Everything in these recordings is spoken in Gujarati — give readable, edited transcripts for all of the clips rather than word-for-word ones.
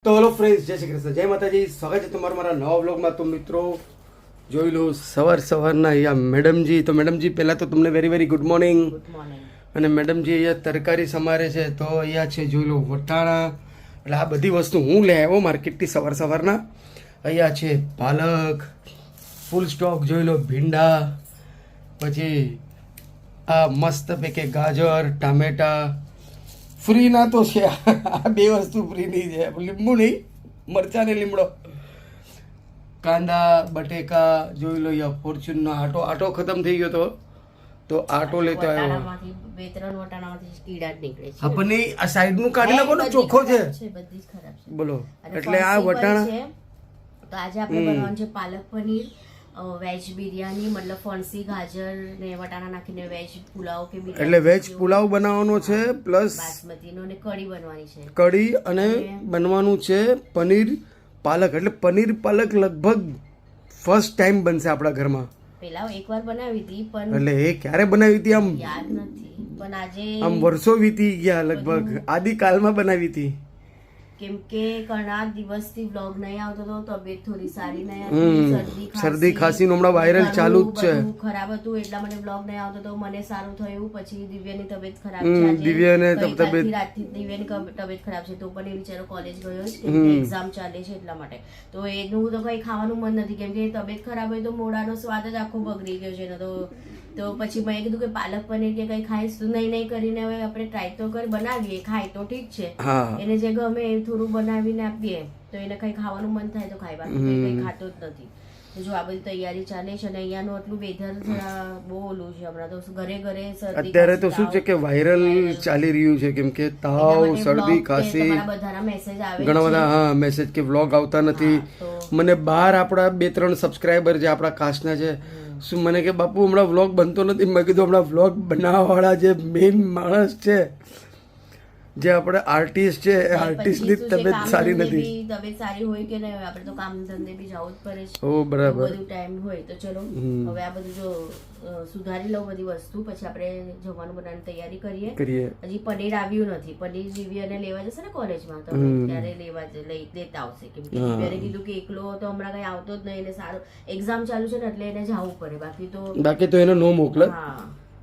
તો હેલો ફ્રેન્ડ્સ, જય શ્રી કૃષ્ણ, જય માતાજી. સ્વાગત છે તમારું મારા નવા વ્લોગમાં. તો મિત્રો જોઈ લો સવારના અહીંયા મેડમજી. તો મેડમજી પહેલાં તો તમને વેરી વેરી ગુડ મોર્નિંગ. અને મેડમજી અહીંયા તરકારી સમારે છે. તો અહીંયા છે જોઈ લો વટાણા, એટલે આ બધી વસ્તુ હું લઈ આવ્યો માર્કેટથી સવારના. અહીંયા છે પાલક ફૂલ સ્ટોક, જોઈ લો ભીંડા, પછી આ મસ્ત પેકે ગાજર, ટામેટા. ફ્રીના તો છે આ બે વસ્તુ ફ્રીની છે, લીંબુ નહીં, મરચાં ને લીમડો. કાંદા, બટેકા, જોઈ લો અહીંયા ફોર્ચ્યુનનો આટો ખતમ થઈ ગયો તો આટો લેતો આવ્યો. આપણને આ સાઈડનું કાઢી નાખો ને, ચોખ્ખો છે બોલો. એટલે આ વટાણા તો આજે આપણે બનાવવાનું છે પાલક પનીર, વેજ બિરયાની, મતલબ ફણસી ગાજર ને વટાણા નાખીને વેજ પુલાવ કે બિરયાની. એટલે વેજ પુલાવ બનાવવાનો છે, પ્લસ બાસમતીનો ને કઢી બનવાની છે. કઢી અને બનવાનું છે પનીર પાલક. એટલે પનીર પાલક લગભગ ફર્સ્ટ ટાઈમ બનશે આપણા ઘરમાં. પેલા એકવાર બનાવી હતી પણ એટલે એ ક્યારે બનાવી હતી આમ યાદ નથી, પણ આજે આમ વર્ષો વીતી ગયા, લગભગ આદિકાલમાં બનાવી હતી. કેમ કે ઘણા દિવસથી બ્લોગ નહીં આવતો તો તબિયત થોડી સારી નહીં, શરદી ખાંસી નું હમણાં વાયરલ ચાલુ જ છે. ખરાબ હતું એટલા માટે બ્લોગ નહીં આવતો તો મને સારું થયું. પછી દિવ્યાની તબિયત ખરાબ છે, દિવ્યાને તબિયત દિવ્યાની તબિયત ખરાબ છે, તો પણ એ બિચારો કોલેજ ગયો છે કેમ કે એક્ઝામ ચાલે છે એટલા માટે. તો એનું તો કઈ ખાવાનું મન નથી, કેમ કે તબિયત ખરાબ હોય તો મોઢાનો સ્વાદ જ આખો બગડી ગયો છે. તો પછી મેં કીધું કે પાલક પનીર કે કઈ ખાઈશ તો નહીં કરીને હવે આપણે ટ્રાય તો કરી બનાવીએ, ખાય તો ઠીક છે, એને જે ગમે એ થોડું બનાવીને આપીએ તો એને કઈ ખાવાનું મન થાય તો ખાય, બાકી કઈ ખાતો જ નથી. જો આ બધી તૈયારી ચાલે છે અને અહીંયાનું આટલું વેધર બહુ ઓલું છે હમણાં. તો ઘરે અત્યારે તો શું છે કે વાયરલ ચાલી રહ્યું છે, કેમ કે તાવ, શરદી, ખાંસી, બધાના મેસેજ આવે, ઘણા બધા મેસેજ કે વ્લોગ આવતા નથી. મને બહાર આપણા 2-3 સબસ્ક્રાઈબર જે આપણા કાસ્ટના છે, શું મને કે બાપુ હમણાં વ્લોગ બનતો નથી. મેં કીધું હમણાં વ્લોગ બનાવવાવાળા જે મેઇન માણસ છે, જે આપણે આર્ટિસ્ટ છે, એ આર્ટિસ્ટની તબિયત સારી નથી. તબિયત સારી હોય કે નહીં, આપણે તો કામ ધંધે બી જવું જ પડે છે. ઓ બરાબર, બધું ટાઈમ હોય તો ચલો હવે આ બધું જો સુધારી લઉં બધી વસ્તુ, પછી આપણે જમવાનું બનાવવાની તૈયારી કરીએ. હજી પનીર આવ્યું નથી, પનીર દિવ્યાને લેવા જશે ને કોલેજમાં, તો ત્યારે લેતા આવશે. કેમ કે દિવ્યાને કીધું કે એકલો તો હમણાં કઈ આવતો જ નહીં, એને સારું એક્ઝામ ચાલુ છે ને એટલે એને જવું પડે, બાકી તો એને નો મોકલે. હા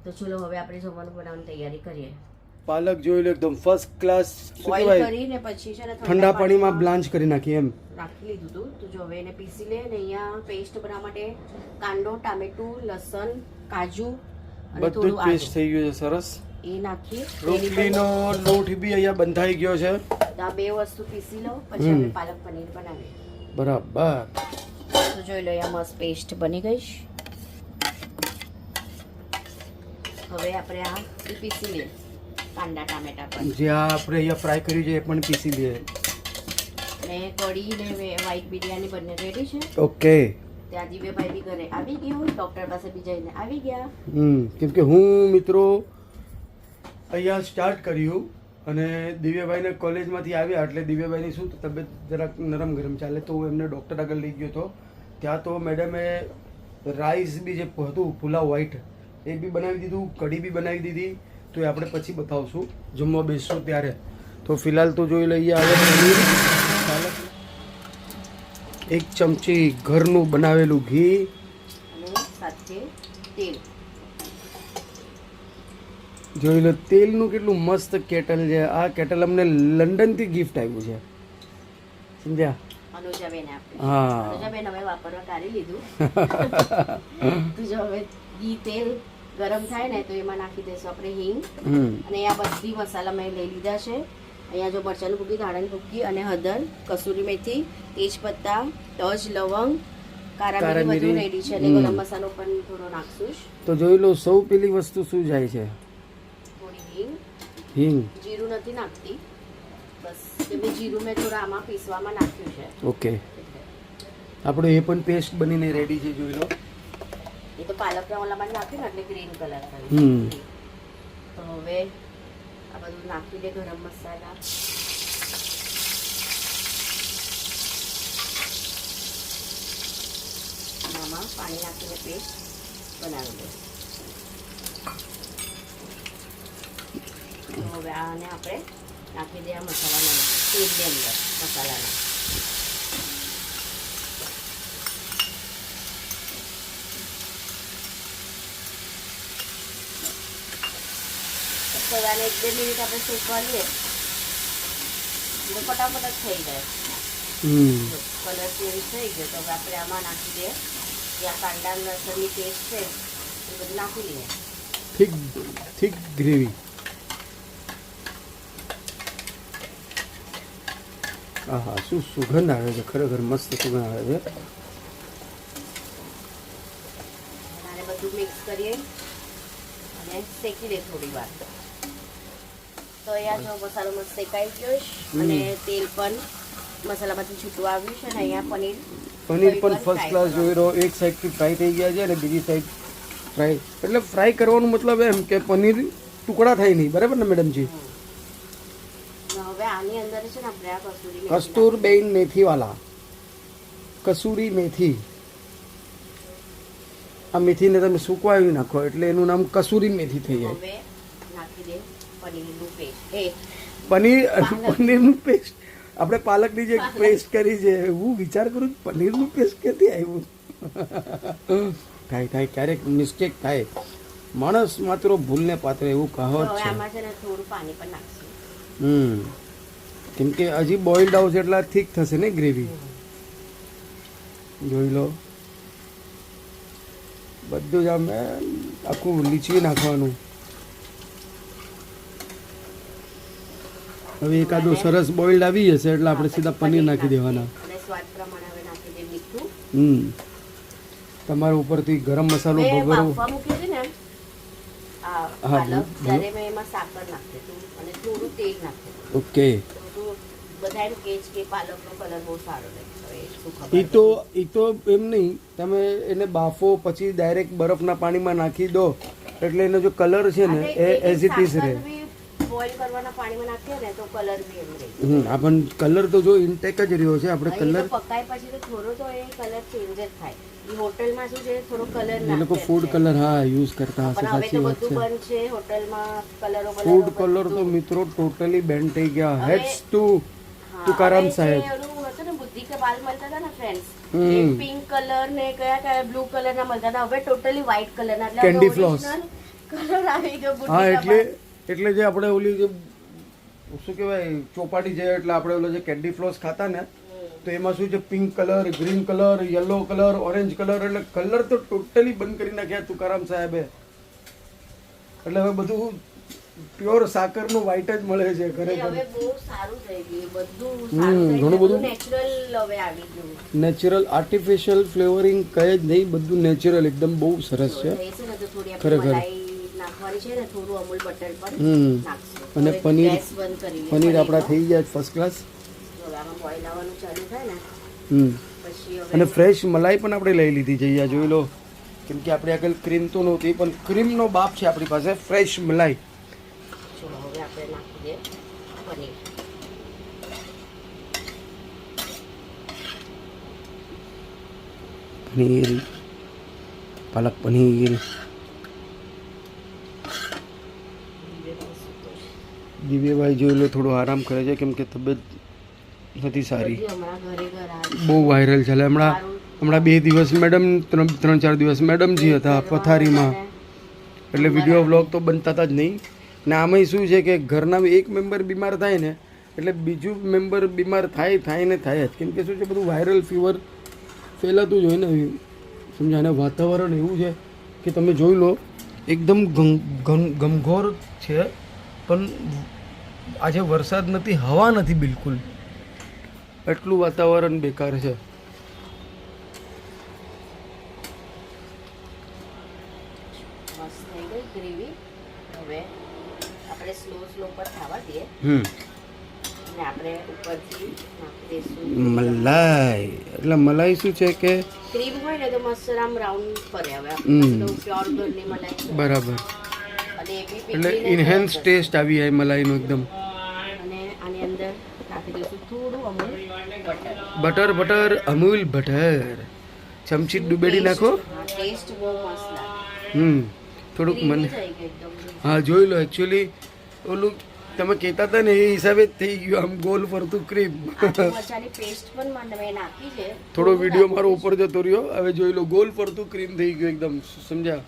તો ચલો હવે આપણે જમવાનું બનાવવાની તૈયારી કરીએ. પાલક જોઈ લો એકદમ ફર્સ્ટ ક્લાસ, બોઇલ કરીને પછી છે ને ઠંડા પાણીમાં બ્લાન્ચ કરી નાખી, એમ રાખી લીધું હતું. તો જો હવે એને પીસી લે. અને અહીંયા પેસ્ટ બનાવવા માટે કાંદો, ટામેટું, લસણ, કાજુ અને બધું જ પેસ્ટ થઈ ગયું છે સરસ. એ નાખી રોટલીનો લોટ બી અહીંયા બંધાઈ ગયો છે. આ બે વસ્તુ પીસી લો પછી આપણે પાલક પનીર બનાવીએ. બરાબર. તો જોઈ લો અહીંયા મસ્ત પેસ્ટ બની ગઈ. હવે આપણે આ પીસી લઈએ કાંદા ટામેટા પણ જે આપણે અહીંયા ફ્રાય કર્યું છે એ પણ પીસી લઈએ. ને કઢી ને વ્હાઈટ બિરયાની બંને રેડી છે. ઓકે. ત્યાં દિવ્યભાઈ બી ઘરે આવી ગયું, ડોક્ટર પાસે બી જઈને આવી ગયા. કેમ કે હું મિત્રો અહીંયા સ્ટાર્ટ કર્યું અને દિવ્યભાઈને કોલેજમાંથી આવ્યા એટલે દિવ્યભાઈની શું તબિયત જરાક નરમ ગરમ ચાલે, તો હું એમને ડૉક્ટર આગળ લઈ ગયો હતો. ત્યાં તો મેડમે રાઈસ બી જે હતું પુલાવ વ્હાઈટ એ બી બનાવી દીધું, કઢી બી બનાવી દીધી. તો એ આપણે પછી બતાવશું જમવા બેસશું ત્યારે. તો ફિલહાલ તો જોઈ લઈએ હવે પનીર પાલક, 1 ચમચી ઘરનું બનાવેલું ઘી અને સાથે તેલ. જોઈ લો તેલનું કેટલું મસ્ત કેટલ છે. આ કેટલ અમને લંડનથી ગિફ્ટ આવ્યું છે, સમજ્યા? અનુજાબેન આપી. હા, અનુજાબેન હવે વાપરવા કાઢી લીધું. તો જો હવે ઘી તેલ ગરમ થાય ને તો એમાં નાખી દઈશું આપણે હિંગ. અને આ બધી મસાલા મેં લઈ લીધા છે. અહીંયા જો મરચાંની ભૂકી, ધાણાની ભૂકી અને હળદર, કસૂરી મેથી, તેજપત્તા, તજ, લવંગ, કારા મિરી બધું રેડી છે. અને ગરમ મસાલો પણ થોડો નાખશું. તો જોઈ લો સૌ પેલી વસ્તુ શું જાય છે, થોડી હિંગ. જીરું નથી નાખતી, બસ કેમ કે જીરું મેં થોડા આમાં પીસવામાં નાખ્યું છે. ઓકે, આપણો એ પણ પેસ્ટ બનીને રેડી છે. જોઈ લો એ તો પાલકના ઓલામાં નાખ્યું ને એટલે ગ્રીન કલર થયું. તો હવે આ બધું નાખી દે ગરમ મસાલા. આમાં પાણી નાખીને પેસ્ટ બનાવી દે. તો હવે આને આપણે નાખી દે આ મસાલામાં. તેલની અંદર મસાલાના. સવારે 1-2 મિનિટ આપણે શેકવા લઈએ એટલે ફટાફટ જ થઈ જાય. કલર ચેન્જ થઈ ગયો તો હવે આપણે આમાં નાખી દઈએ ત્યાં કાંદા લસણની પેસ્ટ છે એ બધું નાખી લઈએ. Thick gravy. આહા શું સુગંધ આવે છે, ખરેખર મસ્ત સુગંધ આવે છે. અને બધું મિક્સ કરીએ અને શેકી દે થોડી વાર. તો અહીંયા જો મસાલો મસ્ત શેકાઈ ગયો છે અને તેલ પણ મસાલામાંથી છૂટું આવ્યું છે અને અહીંયા પનીર પણ ફર્સ્ટ ક્લાસ જોઈ રહ્યો. એક સાઈડથી ફ્રાય થઈ ગયા છે અને બીજી સાઈડ ફ્રાય, એટલે ફ્રાય કરવાનો મતલબ એમ કે પનીર ટુકડા થાય નહીં, બરાબર ને મેડમજી? હવે આની અંદર છે ને આપણે આ કસ્તુરબેન મેથીવાલા, કસૂરી મેથી. આ મેથીને તમે સુકવાવી નાખો એટલે એનું નામ કસૂરી મેથી થઈ જાય. હવે નાખી દે પનીરનું પેસ્ટ. પનીરનું પેસ્ટ આપણે પાલકની જે પેસ્ટ કરી છે, હું વિચાર કરું પનીરનું પેસ્ટ ક્યાંથી આવ્યું. થાય ક્યારેક મિસ્ટેક થાય, માણસ માત્ર ભૂલને પાત્ર, એવું કહાવત છે. આમાં છે ને થોડું પાણી પણ નાખશું. કેમ કે હજી બોઇલ્ડ આવશે એટલે થીક થશે ને ગ્રેવી. જોઈ લો બધું જ આમ આખું લીચવી નાખવાનું. હવે એકાદું સરસ બોઇલ્ડ આવી જશે એટલે આપણે સીધા પનીર નાખી દેવાના. અને સ્વાદ પ્રમાણે હવે નાખી દે મીઠું. તમારા ઉપરથી ગરમ મસાલો મેં ભભરો. બાફવા મૂક્યું છે ને આ પાલક, ત્યારે મેં એમાં સાકર નાખી હતું અને થોડું તેલ નાખ્યું. ઓકે. તો બધા એમ કહે છે કે પાલકનો કલર બહુ સારો રહે. હવે શું ખબર. એ તો એમ નહીં, તમે એને બાફો પછી ડાયરેક્ટ બરફના પાણીમાં નાખી દો એટલે એનો જો કલર છે ને એ એઝ ઇટ ઇઝ રહે. બોઇલ કરવાના પાણીમાં નાખીએ ને તો કલર બી એમ રહે. આપણ કલર તો જો ઇન્ટેક જ રહ્યો છે. આપણે કલર પકાય પછી તો થોડો તો એ કલર ચેન્જ જ થાય. એ હોટલમાં શું છે થોડો કલર એ લોકો ફૂડ કલર યુઝ કરતા હશે. સાચી વાત છે. બંધ છે હોટલમાં કલરો. ફૂડ કલર તો મિત્રો ટોટલી બેન થઈ ગયા. હેડ્સ ટુ તુકારામ સાહેબ. બુદ્ધિ કે બાલ મળતા હતા ને ફ્રેન્ડ્સ, પિંક કલર ને કયા બ્લુ કલર ના મળતા હતા, હવે ટોટલી વ્હાઈટ કલર ના કેન્ડી ફ્લોસ કલર આવી ગયો. એટલે જે આપણે ઓલી જે શું કહેવાય ચોપાટી છે, એટલે આપણે ઓલો જે કેન્ડી ફ્લોસ ખાતા ને તો એમાં શું છે pink colour, green colour, yellow colour, orange colour, એટલે કલર તો ટોટલી બંધ કરી નાખ્યા તુકારામ સાહેબે. એટલે હવે બધું પ્યોર સાકરનું વ્હાઈટ જ મળે છે ખરેખર. હવે બહુ સારું થઈ ગયું બધું. ઘણું બધું નેચરલ હવે આવી ગયું. નેચરલ, આર્ટિફિશિયલ ફ્લેવરિંગ કઈ જ નહીં, બધું નેચરલ એકદમ બહુ સરસ છે ખરેખર. નાખવાની છે ને થોડું અમૂલ બટર પણ નાખશું. અને પનીર આપણા થઈ જાય ફર્સ્ટ ક્લાસ. આમાં બોઇલ આવવાનું ચાલુ થાય ને પછી અને ફ્રેશ મલાઈ પણ આપણે લઈ લીધી છે. અહીંયા જોઈ લો, કેમ કે આપણે આગળ ક્રીમ તો નહોતી પણ ક્રીમનો બાપ છે આપણી પાસે, ફ્રેશ મલાઈ. ચલો હવે આપણે નાખી દઈએ પનીર. પનીર, પાલક પનીર. દિવ્યભાઈ જોઈ લો થોડો આરામ કરે છે કેમ કે તબિયત નથી સારી, બહુ વાયરલ ચાલે. હમણાં 2 દિવસ મેડમ, 3-4 દિવસ મેડમજી હતા પથારીમાં, એટલે વિડીયો વ્લોગ તો બનતા હતા જ નહીં. ને આમાંય શું છે કે ઘરના એક મેમ્બર બીમાર થાય ને એટલે બીજું મેમ્બર બીમાર થાય જ, કેમ કે શું છે બધું વાયરલ ફીવર ફેલાતું જ હોય ને, સમજા. અને વાતાવરણ એવું છે કે તમે જોઈ લો એકદમ ગમઘોર છે, પણ આજે વરસાદ નથી, હવા નથી બિલકુલ, એટલું વાતાવરણ બેકાર છે. મસ્ત થઈ ગઈ ગ્રેવી. હવે આપણે સ્લો પર થવા દઈએ અને આપણે ઉપરથી નાખી દઈશું મલાઈ. એટલે મલાઈ શું છે કે ક્રીમ હોય ને તો મસ્ત આમ રાઉન્ડ ફરે. હવે આપણે પ્યોર ઘરની મલાઈ છે. બરાબર. અને એ બી એટલે ઇન્હેન્સ ટેસ્ટ આવી જાય મલાઈનો એકદમ. અને આની અંદર નાખી દઈશું થોડું Amul butter. Butter Amul butter ચમચી ડુબેડી નાખો. ટેસ્ટ બહુ મસ્ત લાગે. થોડુંક મને હા જોઈ લો. એકચ્યુઅલી ઓલું તમે કહેતા હતા ને એ હિસાબે જ થઈ ગયું આમ ગોલ ફરતું ક્રીમ. આદુ મરચાની પેસ્ટ પણ મેં નાખી છે. થોડો વિડીયો મારો ઉપર જતો રહ્યો, હવે જોઈ લો ગોલ ફરતું ક્રીમ થઈ ગયું એકદમ, સમજ્યા?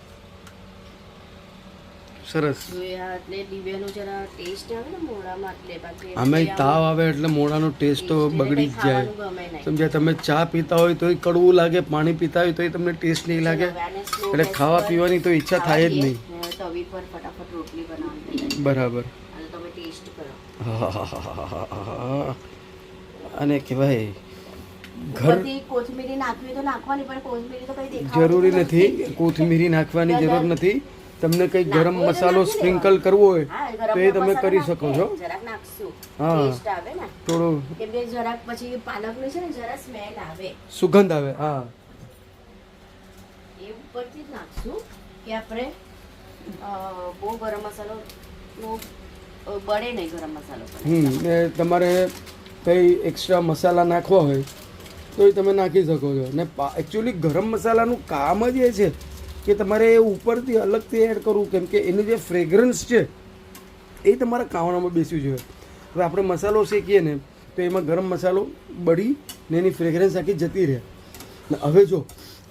સરસ. એટલે દિવ્યાનો જરા ટેસ્ટ આવે ને મોઢામાં એટલે બાકી આમે તાવ આવે એટલે મોઢાનો ટેસ્ટ તો બગડી જ જાય, ગમે નહીં. સમજ્યા? તમે ચા પીતા હોય તોય કડવું લાગે, પાણી પીતા હોય તોય તમને ટેસ્ટ નહીં લાગે, એટલે ખાવા પીવાની તો ઈચ્છા થાય જ નહીં. તવી પર ફટાફટ રોટલી બનાવવાની. બરાબર. અને તમે ટેસ્ટ કરો. અને કહેવાય ઘર બધી કોથમીરી નાખવી તો નાખવાની, પણ કોથમીરી તો કઈ દેખાતી જરૂરી નથી, કોથમીરી નાખવાની જરૂર નથી. તમને કઈ ગરમ મસાલો સ્પ્રિંકલ કરવો હોય તો એ તમે કરી શકો છો. જરાક નાખશું, હા. ટેસ્ટ આવે ને થોડો કેમ કે જરાક પછી પાલકની છે ને જરા સ્મેલ આવે, સુગંધ આવે. હા, એ ઉપરથી જ નાખશું કે આપણે બહુ ગરમ મસાલો બળે નહીં. ગરમ મસાલો ને તમારે કઈ એક્સ્ટ્રા મસાલા નાખવા હોય તો એ તમે નાખી શકો છો. ને એકચ્યુઅલી ગરમ મસાલાનું કામ જ એ છે કે તમારે ઉપરથી અલગથી એડ કરવું, કેમ કે એનું જે ફ્રેગ્રન્સ છે એ તમારા ખાવાનામાં બેસવું જોઈએ. હવે આપણે મસાલો શેકીએ ને તો એમાં ગરમ મસાલો બળી ને એની ફ્રેગ્રન્સ આખી જતી રહે. ને હવે જો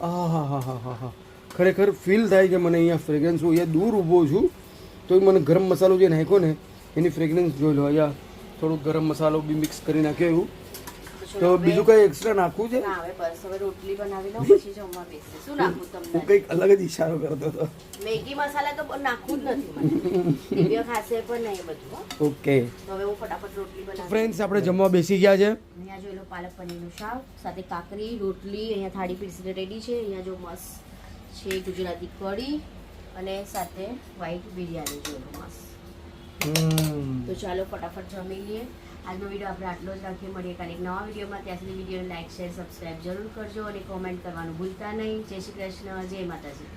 હા ખરેખર ફીલ થાય કે મને અહીંયા ફ્રેગ્રન્સ, હું અહીંયા દૂર ઊભો છું તો મને ગરમ મસાલો જે નાખ્યો ને એની ફ્રેગ્રન્સ જોઈ લો. અહીંયા થોડુંક ગરમ મસાલો બી મિક્સ કરી નાખ્યો એવું. તો બીજું કઈ એક્સ્ટ્રા નાખવું છે? ના, હવે બસ હવે રોટલી બનાવી લઉં પછી જમવા બેસશે. શું નાખું હું તમને? કંઈક અલગ જ ઈશારો કરતો હતો. મેગી મસાલા તો નાખવું જ નથી મને. દિવ્ય ખાશે પણ નહીં બધું હો. ઓકે તો હવે હું ફટાફટ રોટલી બનાવી. ફ્રેન્ડ્સ, આપણે જમવા બેસી ગયા છે. અહીંયા જોઈ લો પાલક પનીરનું શાક સાથે કાકરી, રોટલી, અહીંયા થાળી પીરસીને રેડી છે. અહીંયા જો મસ્ત છે ગુજરાતી કઢી અને સાથે વ્હાઈટ બિરયાની જોઈ લો મસ્ત. તો ચાલો ફટાફટ જમી લઈએ. આજનો વિડીયો આપણે આટલો જ રાખીએ. મળીએ કાલે એક નવા વિડીયોમાં. ત્યાં સુધી વિડીયોને લાઈક, શેર, સબસ્ક્રાઈબ જરૂર કરજો અને કોમેન્ટ કરવાનું ભૂલતા નહીં. જય શ્રી કૃષ્ણ, જય માતાજી.